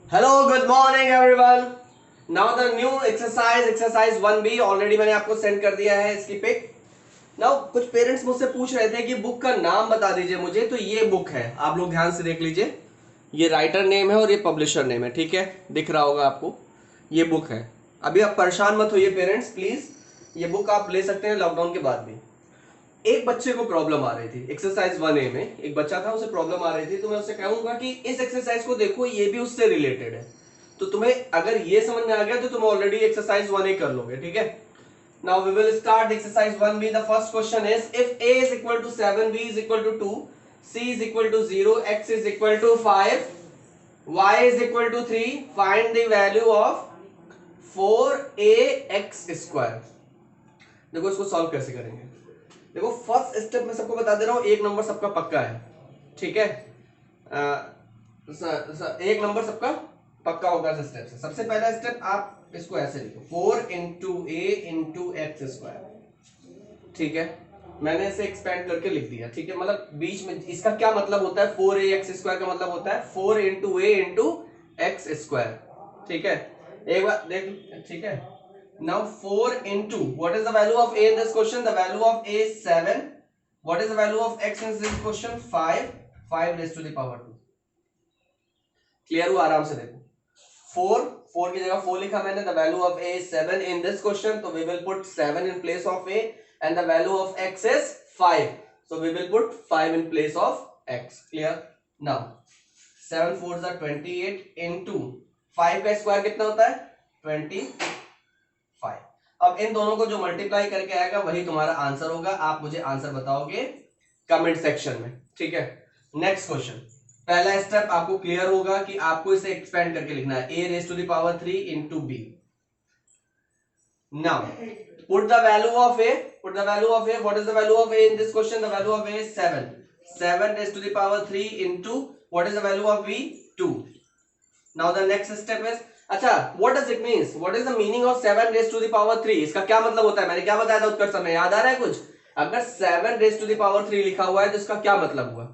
Hello, good morning everyone. Now the new exercise 1B already मैंने आपको send कर दिया है इसकी पिक. नाउ कुछ पेरेंट्स मुझसे पूछ रहे थे कि बुक का नाम बता दीजिए मुझे. तो ये बुक है, आप लोग ध्यान से देख लीजिए. ये राइटर नेम है और ये पब्लिशर नेम है. ठीक है, दिख रहा होगा आपको. ये बुक है. अभी आप परेशान मत होइए पेरेंट्स प्लीज. ये बुक आप ले सकते हैं लॉकडाउन के बाद भी. एक बच्चे को प्रॉब्लम आ रही थी एक्सरसाइज 1A में. एक बच्चा था, उसे प्रॉब्लम आ रही थी. तो मैं उससे कहूंगा कि इस एक्सरसाइज को देखो, ये भी उससे रिलेटेड है. तो तुम्हें अगर ये समझ में आ गया तो तुम ऑलरेडी एक्सरसाइज 1A कर लोगे. ठीक है. Now we will start exercise 1B. The first question is if a is equal to 7, b is equal to 2, c is equal to 0, x is equal to 5, y is equal to 3, find the value of 4ax square. देखो इसको solve कैसे करेंगे. देखो first step में सबको बता दे रहा हूं, एक नंबर सबका पक्का है. ठीक है. एक नंबर सबका पक्का होगा इस स्टेप से. सबसे पहला स्टेप आप इसको ऐसे लिखो 4 into A into x square. ठीक है, मैंने इसे एक्सपेंड करके लिख दिया. ठीक है, मतलब बीच में इसका क्या मतलब होता है. 4ax स्क्वायर का मतलब होता है 4 into A into x square. ठीक है, एक बार देख. ठीक है. Now 4 into what is the value of a in this question? The value of a is 7. What is the value of x in this question? 5. 5 raised to the power 2. Clear हुआ. आराम से देखो. 4 की जगह 4 लिखा मैंने. The value of a is 7 in this question. So we will put 7 in place of a and the value of x is 5. So we will put 5 in place of x. Clear? Now 7 4s are 28 into 5 का square कितना होता है 25. अब इन दोनों को जो multiply करके आएगा वही तुम्हारा आंसर होगा. आप मुझे आंसर बताओगे कमेंट सेक्शन में. ठीक है. Next question. पहला स्टेप आपको क्लियर होगा कि आपको इसे एक्सपेंड करके लिखना है. a raised to the power 3 into b. Now put the value of a. What is the value of a in this question? The value of a is 7. 7 raised to the power 3 into what is the value of b? 2. Now the next step is अच्छा what does it means? What is the meaning of 7 raised to the power 3? इसका क्या मतलब होता है. मैंने क्या बताया था उत्कर्ष में, याद आ रहा है कुछ. अगर 7 raised to the power 3 लिखा हुआ है तो इसका क्या मतलब हुआ.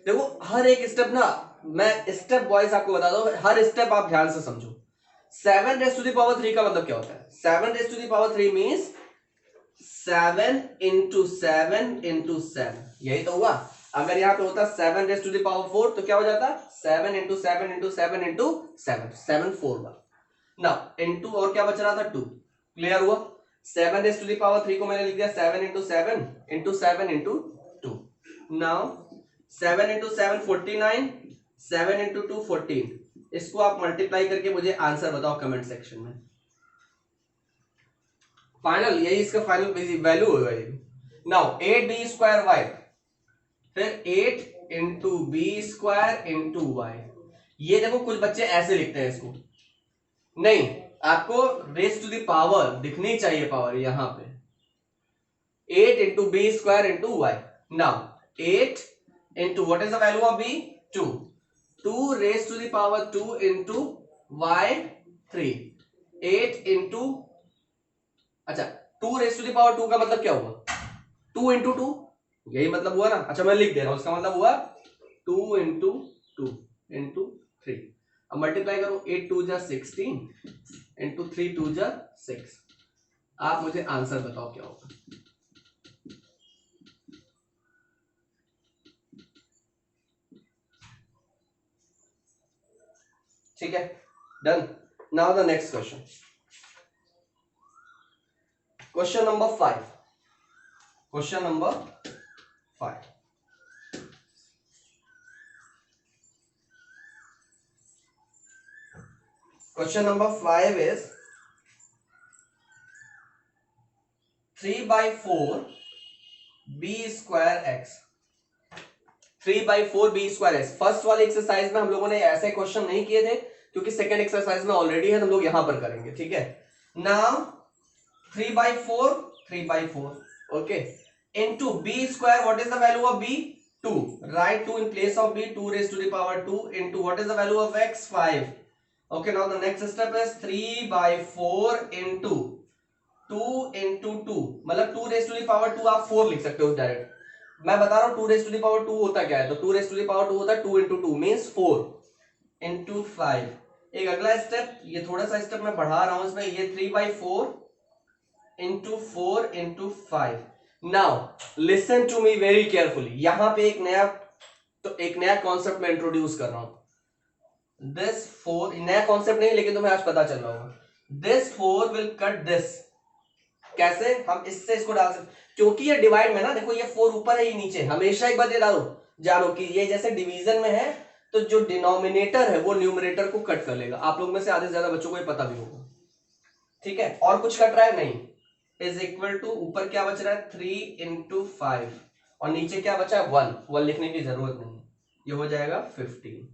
देखो हर एक स्टेप ना मैं स्टेप वाइज आपको बता दूं. हर स्टेप आप ध्यान से समझो. 7 raised to the power 3 का मतलब क्या होता है. 7 raised to the power 3 means 7 into 7 into 7. यही तो हुआ. अगर यहाँ पे होता 7 raised to the power 4 तो क्या हो जाता 7 into 7 into 7 into 7. 7 4 बार. नाउ into और क्या बच रहा था 2. क्लियर हुआ. 7 raised to the power 3 को मैंने लिख दिया 7 into 7 into 7 into 2. Now 7 into 7 49. 7 into 2 14. इसको आप मल्टीप्लाई करके मुझे आंसर बताओ कमेंट सेक्शन में. फाइनल यही इसका फाइनल वैल्यू होगा ये. नाउ 8b स्क्वायर y फिर 8 into B square into Y. ये देखो कुछ बच्चे ऐसे लिखते हैं इसको. नहीं, आपको रेस टू द पावर दिखनी चाहिए पावर यहां पे. 8 into B square into Y. Now 8 into what is the value of B 2. 2 raise to the power 2 into Y 3. 8 into अच्छा 2 रेस टू द पावर 2 का मतलब क्या हुआ 2 इंटू 2. यही मतलब हुआ ना. अच्छा मैं लिख दे रहा हूं. इसका मतलब हुआ 2 इंटू 2 इंटू 3. अब मल्टीप्लाई करो. 8 2 जा 16 इंटू 3 2 जा 6. आप मुझे आंसर बताओ क्या होगा. ठीक है, done. Now the next question. Question number 5. Question number 5. Question number 5 is 3 by 4 b square x. 3 by 4 b square x. First वाली एक्सरसाइज में हम लोगों ने ऐसे क्वेश्चन नहीं किए थे क्योंकि सेकंड एक्सरसाइज में ऑलरेडी है. हम लोग यहां पर करेंगे. ठीक है. Now 3 by 4 3 by 4 okay into b square. What is the value of b 2. Write 2 in place of b. 2 raised to the power 2 into what is the value of x 5. Okay, now the next step is 3 by 4 into 2 into 2 मतलब 2 raised to the power 2 आप 4 लिख सकते हो direct. मैं बता रहा हूं 2 raised to the power 2 होता क्या है. तो 2 raised to the power 2 होता है 2 into 2 means 4 into 5 एक अगला स्टेप, ये थोड़ा सा स्टेप मैं बढ़ा रहा हूं इसमें, ये 3/4 into 4 into 5। Now listen to me very carefully, यहां पे एक नया कॉन्सेप्ट मैं इंट्रोड्यूस कर रहा हूं। दिस 4 नया कॉन्सेप्ट नहीं, लेकिन तुम्हें आज पता चल रहा होगा। This 4 will cut this. कैसे? हम इससे इसको डाल सकते, क्योंकि ये डिवाइड में ना, देखो ये 4 ऊपर है ये नीचे, हमेशा एक बात ये जानो कि ये जैसे डिवीजन में है तो जो डिनोमिनेटर है वो न्यूमरेटर को कट कर लेगा। आप लोग में से आधे से ज्यादा बच्चों को ये पता भी होगा, ठीक है? और कुछ कट रहा है नहीं, इज इक्वल टू ऊपर क्या बच रहा है 3 इंटू 5 और नीचे क्या बचा है 1 लिखने की जरूरत नहीं, ये हो जाएगा 15।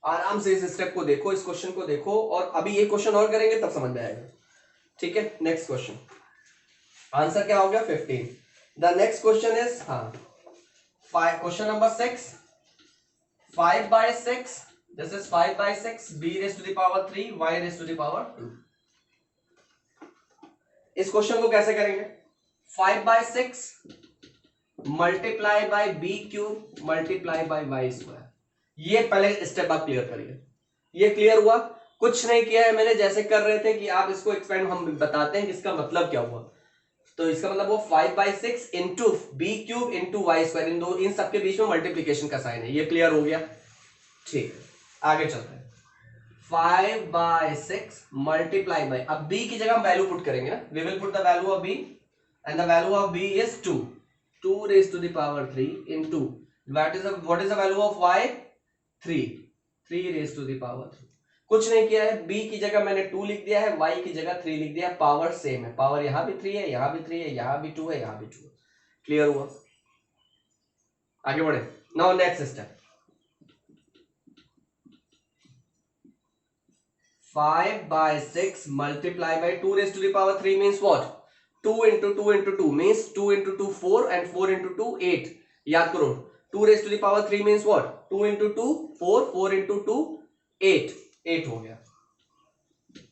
आराम से इस स्टेप को देखो, इस क्वेश्चन को देखो, और अभी ये क्वेश्चन और करेंगे तब समझ में आएगा, ठीक है? नेक्स्ट क्वेश्चन, आंसर क्या हो गया 15। The next question is question number 6, 5/6, this is 5/6 b raised to the power 3 y raised to the power 2। इस क्वेश्चन को कैसे करेंगे? 5/6 multiply by B cube multiply by Y square. ये पहले स्टेप आप क्लियर करिए। ये क्लियर हुआ? कुछ नहीं किया है मैंने, जैसे कर रहे थे कि आप इसको एक्सपेंड, हम बताते हैं कि इसका मतलब क्या हुआ। तो इसका मतलब वो 5/6 into B cube into Y square, इन सबके बीच में मल्टीप्लीकेशन का साइन है। ये क्लियर हो गया? ठीक, आगे चलते हैं। 5/6 मल्टीप्लाई बाय, अब b की जगह हम वैल्यू पुट करेंगे ना, we will put the value of b and the value of b is 2 raised to the power 3 into what is the value of y 3 raised to the power 3। कुछ नहीं किया है, b की जगह मैंने 2 लिख दिया है, y की जगह 3 लिख दिया, पावर सेम है, पावर यहां भी 3 है, यहां भी 3 है, यहां भी 2 है, यहां भी 2 है। क्लियर हुआ? आगे बढ़े। Now next step, 5/6 multiply by 2 raised to the power 3 means what? 2 into 2 into 2 means 2 into 2 4 and 4 into 2 8। याद करो, 2 raised to the power 3 means what? 2 into 2 4, 4 into 2 8 हो गया,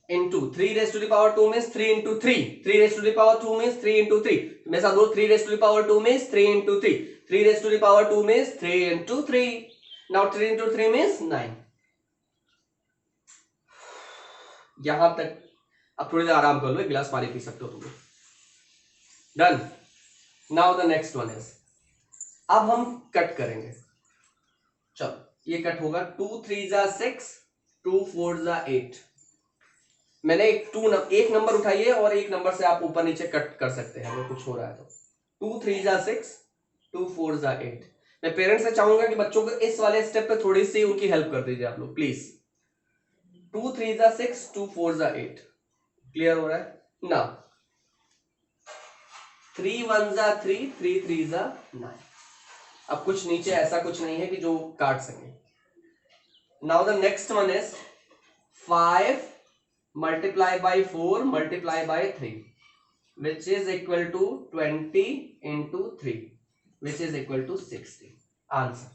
into 3 raised to the power 2 means 3 into 3, 3 raised to the power 2 means 3 into 3, मेरे साथ बोलो 3 raised to the power 2 means 3 into 3, 3 raised to the power 2 means 3 into 3, now 3 into 3 means 9। यहां तक अब थोड़ी देर आराम कर लो, एक गिलास पानी पी सकते हो तुम। Done. Now the next one is, अब हम कट करेंगे। चलो ये कट होगा, 2 3 जा 6, 2 4 जा 8। मैंने एक नंबर उठाइए और एक नंबर से आप ऊपर नीचे कट कर सकते हैं अगर कुछ हो रहा है तो। 2 3 जा 6, 2 4 जा 8। मैं पेरेंट्स से चाहूंगा कि बच्चों को इस वाले स्टेप पे थोड़ी सी उनकी हेल्प कर दीजिए आप लोग प्लीज। 2 3 जा 6, 2 4 जा 8। क्लियर हो रहा है ना? 3 1 जा 3, 3 3 जा 9। अब कुछ नीचे ऐसा कुछ नहीं है कि जो काट सके। Now the next one is 5 multiply by 4 multiply by 3 which is equal to 20 into 3 which is equal to 60। Answer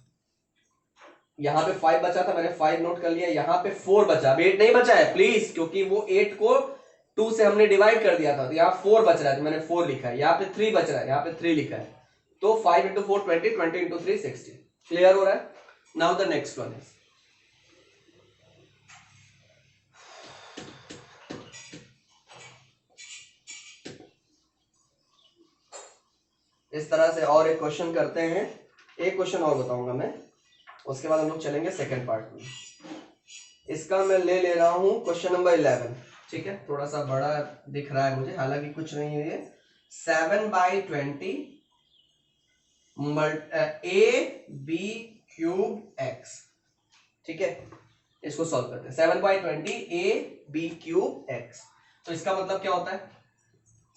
यहां पे 5 बचा था, मैंने 5 नोट कर लिया, यहां पे 4 बचा, 8 नहीं बचा है प्लीज, क्योंकि वो 8 को 2 से हमने डिवाइड कर दिया था, तो यहाँ 4 बच रहा है तो मैंने 4 लिखा है, यहाँ पे 3 बच रहा है, यहाँ पे 3 लिखा है, तो 5 into 4 20, 20 into 3 60। क्लियर हो रहा है? Now the next one is, इस तरह से और एक क्वेश्चन करते हैं, एक क्वेश्चन और बताऊंगा मैं, उसके बाद हम लोग चलेंगे सेकंड पार्ट में। इसका मैं ले रहा हूं क्वेश्चन नंबर 11, ठीक है? थोड़ा सा बड़ा दिख रहा है मुझे, हालांकि कुछ नहीं है ये। 7/20 a b क्यूब x, ठीक है? इसको सॉल्व करते हैं। 7/20 a b क्यूब x, तो इसका मतलब क्या होता है?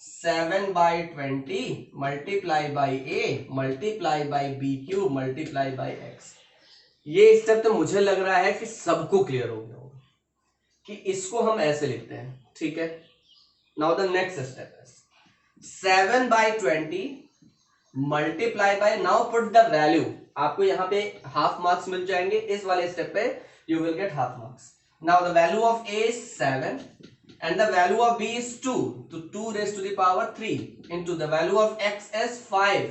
7/20 multiply by a multiply by b cube multiply by x। ये स्टेप तो मुझे लग रहा है कि सबको क्लियर हो गया होगा कि इसको हम ऐसे लिखते हैं, ठीक है? Now the next step is 7/20 multiply by, now put the value, आपको यहां पे हाफ मार्क्स मिल जाएंगे इस वाले स्टेप पे, you will get half marks. Now the value of a is 7 and the value of b is 2, तो 2 raised to the power 3 into the value of x is 5।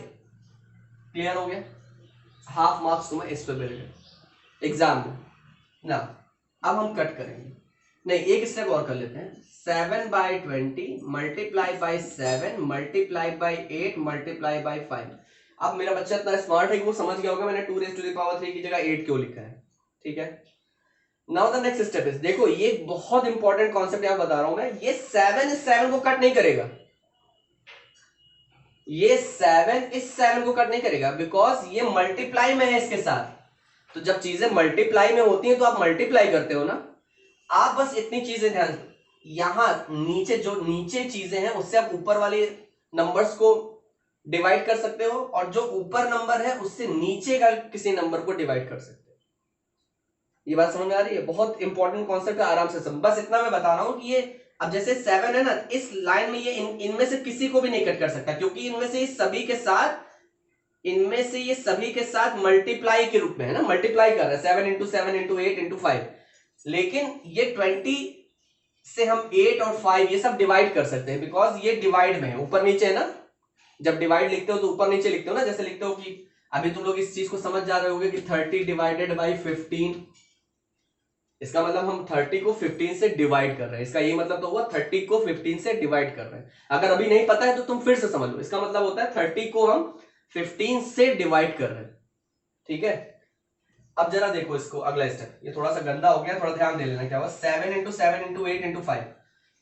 Clear हो गया? Half marks तुम्हें इस पे मिल गए exam में। ना अब हम कट करेंगे, नहीं एक स्टेप और कर लेते हैं। 7/20 multiply by 7 multiply by 8 multiply by 5। अब मेरा बच्चा इतना स्मार्ट है कि वो समझ गया होगा मैंने 2⁻³ की जगह 8 क्यों लिखा है, ठीक है। Now the next step is, देखो ये बहुत इंपॉर्टेंट कॉन्सेप्ट यहां बता रहा हूं मैं, ये 7 इस 7 को कट नहीं करेगा, ये 7 इस 7 को कट नहीं करेगा, बिकॉज ये मल्टीप्लाई में है इसके साथ। तो जब चीजें मल्टीप्लाई में होती हैं तो आप मल्टीप्लाई करते हो ना। आप बस इतनी चीजें ध्यान, यहां नीचे जो नीचे चीजें हैं उससे आप ऊपर वाले नंबर्स को डिवाइड कर सकते हो, और जो ऊपर नंबर है उससे नीचे का किसी नंबर को डिवाइड कर सकते हो। ये बात समझ में आ रही है? बहुत इंपॉर्टेंट कॉन्सेप्ट है, आराम से समझ। बस इतना मैं बता रहा हूं कि ये अब जैसे 7 है ना, इस लाइन में ये इनमें से किसी को भी नहीं कट कर सकता, क्योंकि इनमें से ये सभी के साथ मल्टीप्लाई के रूप में है ना, मल्टीप्लाई कर रहा है 7 इंटू 7 इंटू 8 इंटू 5। लेकिन ये 20 से हम 8 और 5 ये सब डिवाइड कर सकते हैं, बिकॉज ये डिवाइड में है, ऊपर नीचे है ना। जब डिवाइड लिखते हो तो ऊपर नीचे लिखते हो ना, जैसे लिखते हो कि अभी तुम लोग इस चीज को समझ जा रहे होगे कि 30 डिवाइडेड बाई 15, इसका मतलब हम 30 को 15 से डिवाइड कर रहे हैं। इसका ये मतलब तो हुआ 30 को 15 से डिवाइड कर रहे हैं। अगर अभी नहीं पता है तो तुम फिर से समझ लो, इसका मतलब होता है 30 को हम 15 से डिवाइड कर रहे हैं, ठीक है। अब जरा देखो इसको, अगला स्टेप, ये थोड़ा सा गंदा हो गया, थोड़ा ध्यान दे लेना। क्या हुआ? 7 इंटू 7 इंटू 8 इंटू 5।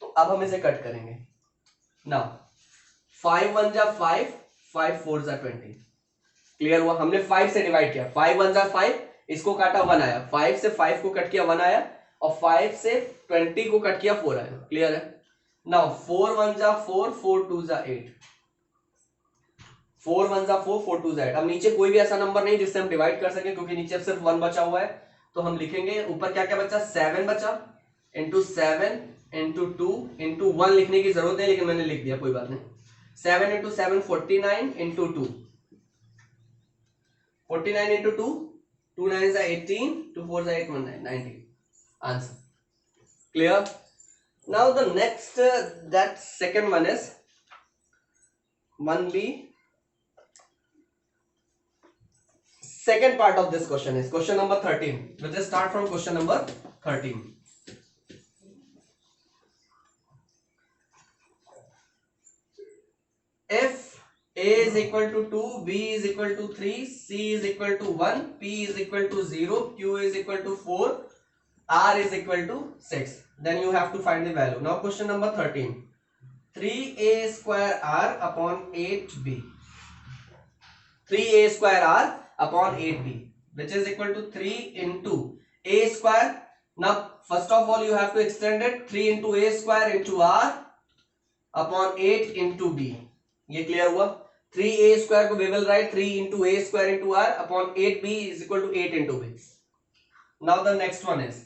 तो अब हम इसे कट करेंगे ना। 5 1 जा 5, 5 4 जा 20। क्लियर हुआ? हमने 5 से डिवाइड किया, 5 1 जा 5, इसको काटा 1 आया, 5 से 5 को कट किया 1 आया, और 5 से 20 को कट किया 4 आया। क्लियर है? नाउ 4 1 जा 4, 4 2 जा 8, 4 1 जा 4, 4 2 जा 8। अब नीचे कोई भी ऐसा नंबर नहीं जिससे हम डिवाइड कर सके, क्योंकि नीचे सिर्फ 1 बचा हुआ है। तो हम लिखेंगे ऊपर क्या क्या बचा, 7 बचा, इंटू 7 इंटू 2 इंटू 1 लिखने की जरूरत है, लेकिन मैंने लिख दिया, कोई बात नहीं। 7 into 7 49 into 2, 49 into 2, 2 9 is 18, 2 4 is 8, 1 9, 19. Answer. Clear? Now the next, that second one is 1B. Second part of this question is question number 13. Let us start from question number 13. If A is equal to 2, B is equal to 3, C is equal to 1, P is equal to 0, Q is equal to 4, R is equal to 6. Then you have to find the value. Now question number 13. 3A square R upon 8B. 3A square R upon 8B, which is equal to 3 into A square. Now first of all you have to extend it. 3 into A square into R upon 8 into B. ये clear हुआ? 3A square को we will write 3 into A square into R upon 8B is equal to 8 into B. Now the next one is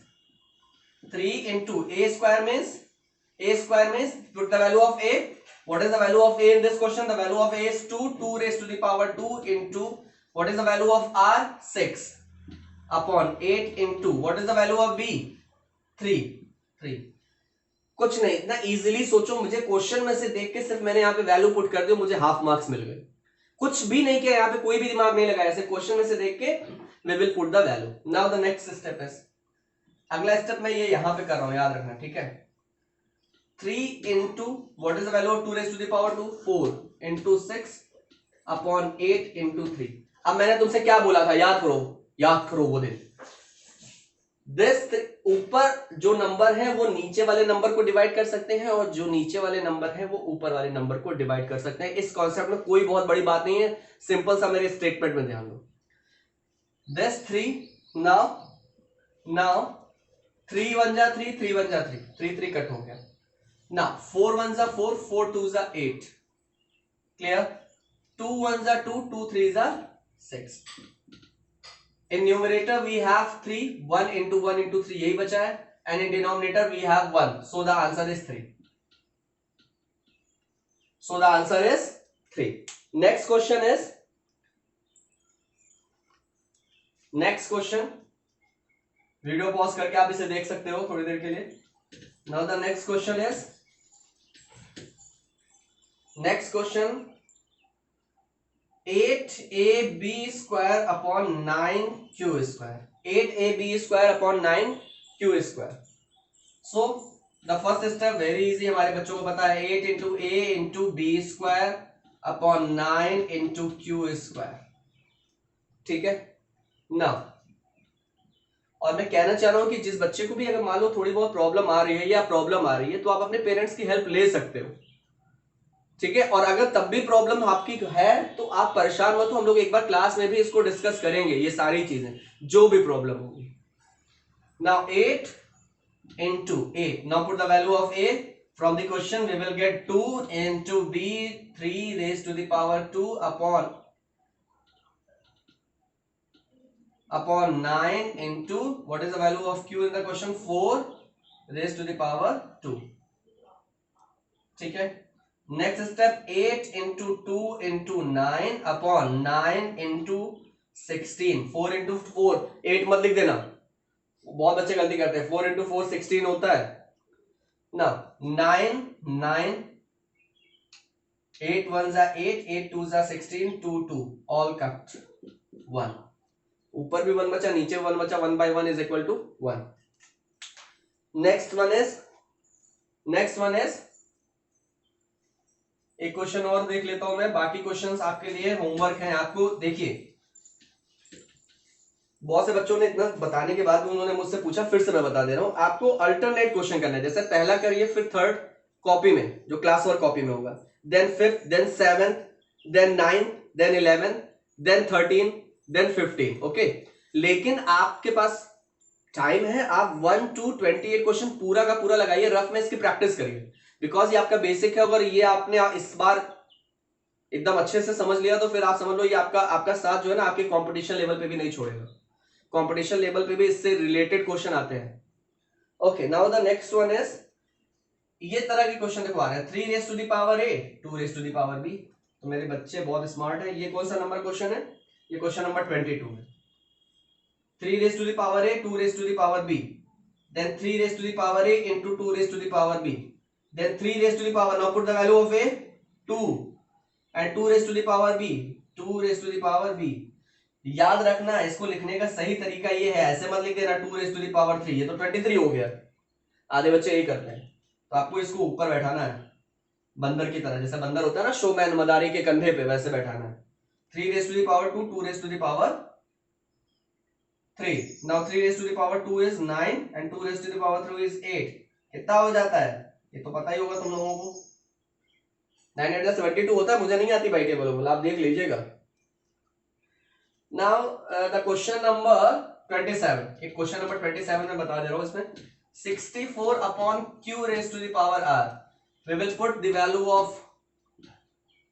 3 into A square means put the value of A. What is the value of A in this question? The value of A is 2, 2 raised to the power 2 into what is the value of R? 6 upon 8 into what is the value of B? 3. कुछ नहीं, इतना easily सोचो, मुझे question में से देख के सिर्फ मैंने यहाँ पे वैल्यू पुट कर दिया, मुझे हाफ मार्क्स मिल गए। कुछ भी नहीं किया यहाँ पे, कोई भी दिमाग नहीं लगाया, ऐसे क्वेश्चन में से देख के we will put the value. Now the next step is, अगला स्टेप मैं ये यहाँ पे कर रहा हूँ, याद रखना, ठीक है। 3 into what is the value of 2 raised to the power 2? 4 into 6 upon 8 into 3। अब मैंने तुमसे क्या बोला था, याद करो वो दिन। दिस ऊपर जो नंबर है वो नीचे वाले नंबर को डिवाइड कर सकते हैं, और जो नीचे वाले नंबर है वो ऊपर वाले नंबर को डिवाइड कर सकते हैं। इस कॉन्सेप्ट में कोई बहुत बड़ी बात नहीं है, सिंपल सा मेरे स्टेटमेंट में ध्यान दो। दिस 3 नाउ 3 1 जा 3, 3 1 जा 3, 3 3 कट हो गया ना। 4 1 जा 4, 4 2 जा 8। क्लियर? 2 1 जा 2, 2 3 जा 6। In numerator we have 3, 1 into 1 into 3 यही बचा है, and in denominator we have 1, so the answer is 3. So the answer is 3. Next question is, next question, video pause करके आप इसे देख सकते हो थोड़ी देर के लिए। Now the next question is, next question 8AB square upon 9Q square। 8AB square upon 9 Q square. So the first step very easy, हमारे बच्चों को पता है 8 into A into B square upon 9 into Q square. ठीक है ना। और मैं कहना चाह रहा हूं कि जिस बच्चे को भी अगर मान लो थोड़ी बहुत प्रॉब्लम आ रही है या प्रॉब्लम आ रही है तो आप अपने पेरेंट्स की हेल्प ले सकते हो। ठीक है, और अगर तब भी प्रॉब्लम आपकी है तो आप परेशान मत हो, हम लोग एक बार क्लास में भी इसको डिस्कस करेंगे, ये सारी चीजें जो भी प्रॉब्लम होगी। Now 8 into 8, now put the value of a from the question, we will get 2 into b 3 raised to the power 2 upon 9 into what is the value of q in the question, 4 raised to the power 2। ठीक है, next step 8 into 2 into 9 upon 9 into 16, 4 into 4, 8 मत लिख देना, बहुत बच्चे गलती करते हैं, 4 into 4 16 होता है ना। 9 9 8 1 जा 8 8 2 जा 16 2 2 ऑल कट 1, ऊपर भी 1 बचा नीचे 1 बचा, 1 by 1 is equal to 1। Next one is एक क्वेश्चन और देख लेता हूं मैं, बाकी क्वेश्चंस आपके लिए होमवर्क हैं। आपको देखिए बहुत से बच्चों ने इतना बताने के बाद उन्होंने मुझसे पूछा, फिर से मैं बता दे रहा हूं, आपको अल्टरनेट क्वेश्चन करना है। जैसे पहला करिए, फिर थर्ड कॉपी में जो क्लास वर्क कॉपी में होगा, then fifth, then seventh, then ninth, then 11th, then 13, then 15। Okay, लेकिन आपके पास टाइम है, आप 1 to 28 क्वेश्चन पूरा का पूरा लगाइए, रफ में इसकी प्रैक्टिस करिए, बिकॉज ये आपका बेसिक है। अगर ये आपने इस बार एकदम अच्छे से समझ लिया तो फिर आप समझ लो ये आपका साथ जो है ना आपके कंपटीशन लेवल पे भी नहीं छोड़ेगा। कंपटीशन लेवल पे भी इससे रिलेटेड क्वेश्चन आते हैं। Okay, now the next one is, ये तरह के क्वेश्चन देखो आ रहे हैं, 3 raised to the power a 2 raised to the power b। तो मेरे बच्चे बहुत स्मार्ट है, ये कौन सा नंबर क्वेश्चन है, ये क्वेश्चन नंबर 22 है। 3 raised to the power a 2 raised to the power b, then 3 raised to the power a into 2 raised to the power b, then 3 raised to the power, now put the value of a 2 and 2 raised to the power b 2 raised to the power b। याद रखना इसको लिखने का सही तरीका ये है, ऐसे मत लिख देना 2 raised to the power 3, ये तो 23 हो गया। आधे बच्चे यही करते हैं, तो आपको इसको ऊपर बैठाना है बंदर की तरह, जैसे बंदर होता है ना शोमैन, मदारी के कंधे पे, वैसे बैठाना है। 3 raised to the power 2 2 raised to the power 3, now 3 raised to the power 2 is 9 and 2 raised to the power 3 is 8। कितना हो जाता है ये तो पता ही होगा तुम लोगों को, 9 8 72 होता है, मुझे नहीं आती भाई टेबल, आप देख लीजिएगा। नाउ द क्वेश्चन नंबर 27, एक क्वेश्चन नंबर 27 में बता दे रहा हूं, इसमें 64 upon q raised to the power r, we will put the value of,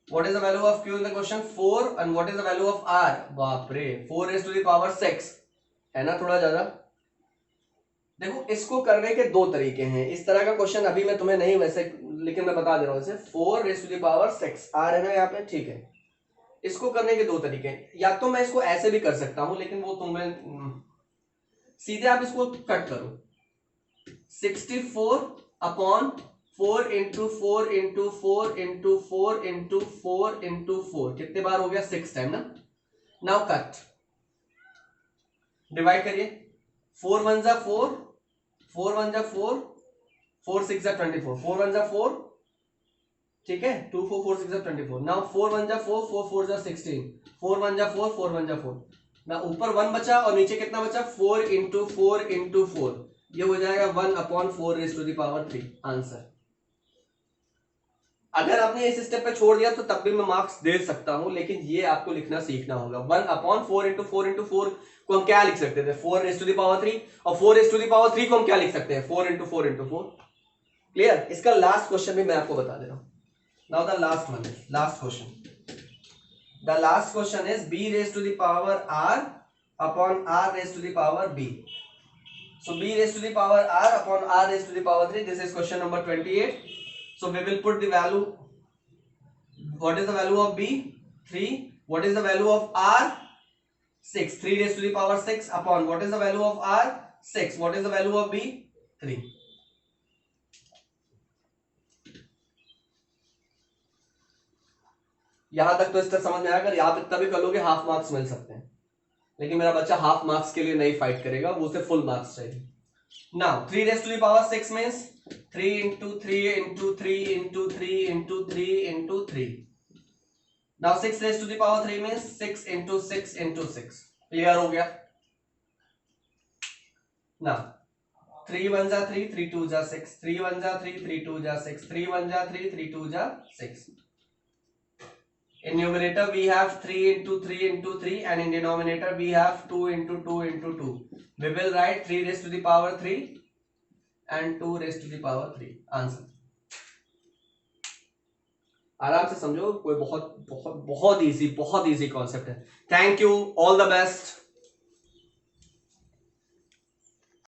what is the value of q in the question, 4, and what is the value of r, बाप रे 4 raised to the power 6 है ना, थोड़ा ज्यादा। देखो इसको करने के दो तरीके हैं, इस तरह का क्वेश्चन अभी मैं तुम्हें नहीं वैसे, लेकिन मैं बता दे रहा हूं इसे, 4 raised to the power 6 r है ना यहाँ पे, ठीक है। इसको करने के दो तरीके हैं, या तो मैं इसको ऐसे भी कर सकता हूं, लेकिन वो तुम्हें सीधे आप इसको कट करो, 64 upon 4 into 4 into 4 into 4 into 4 into 4, कितने बार हो गया, 6 टाइम ना। नाउ कट, डिवाइड करिए, 4 1 जा 4, 4 1 जा 4, 4 6 जा 24, 4 1 जा 4, ठीक है, 2 4 4 6 जा 24। नाउ 4 1 जा 4, 4 4 जा 16, 4 1 जा 4, 4 1 जा 4। ना ऊपर 1 बचा और नीचे कितना बचा, 4 इंटू 4 इंटू 4, ये हो जाएगा 1 upon 4 raise to the power 3, answer. अगर आपने इस स्टेप पे छोड़ दिया तो तब भी मैं मार्क्स दे सकता हूं, लेकिन ये आपको लिखना सीखना होगा। 1 अपॉन 4 इंटू 4 इंटू 4 को हम क्या लिख सकते थे, 4 रेज़ टू द पावर 3, और 4 रेज़ टू द पावर 3 को हम क्या लिख सकते हैं, 4 इंटू 4 इंटू 4। क्लियर। इसका लास्ट क्वेश्चन भी मैं आपको बता दे रहा हूं। Now the last one, last question, the last question is b raise to the power r upon r raise to the power b। So b raised to the power r upon r raised to the power 3. This is question number 28. So we will put the value. What is the value of b? 3. What is the value of r? 6. 3 raised to the power 6 upon what is the value of r? 6. What is the value of b? 3. यहां तक तो इस तरह समझ में आया। अगर आप इतना भी कर लोगे हाफ मार्क्स मिल सकते हैं, लेकिन मेरा बच्चा हाफ मार्क्स के लिए नहीं फाइट करेगा, वो उसे फुल मार्क्स चाहिए। Now 3 raised to the power 6 means 3 into 3 into 3 into 3 into 3 into 3. Now 6 raised to the power 3 means 6 into 6 into 6. Clear हो गया? Now 3 1 जा 3, 3 2 जा 6, 3 1 जा 3, 3 2 जा 6, 3 1 जा 3, 3 2 जा 6. In numerator we have 3 into 3 into 3 and in denominator we have 2 into 2 into 2. We will write 3 raised to the power 3 and 2 raised to the power 3. Answer. आराम से समझो, कोई बहुत बहुत बहुत इजी कॉन्सेप्ट है. Thank you, all the best.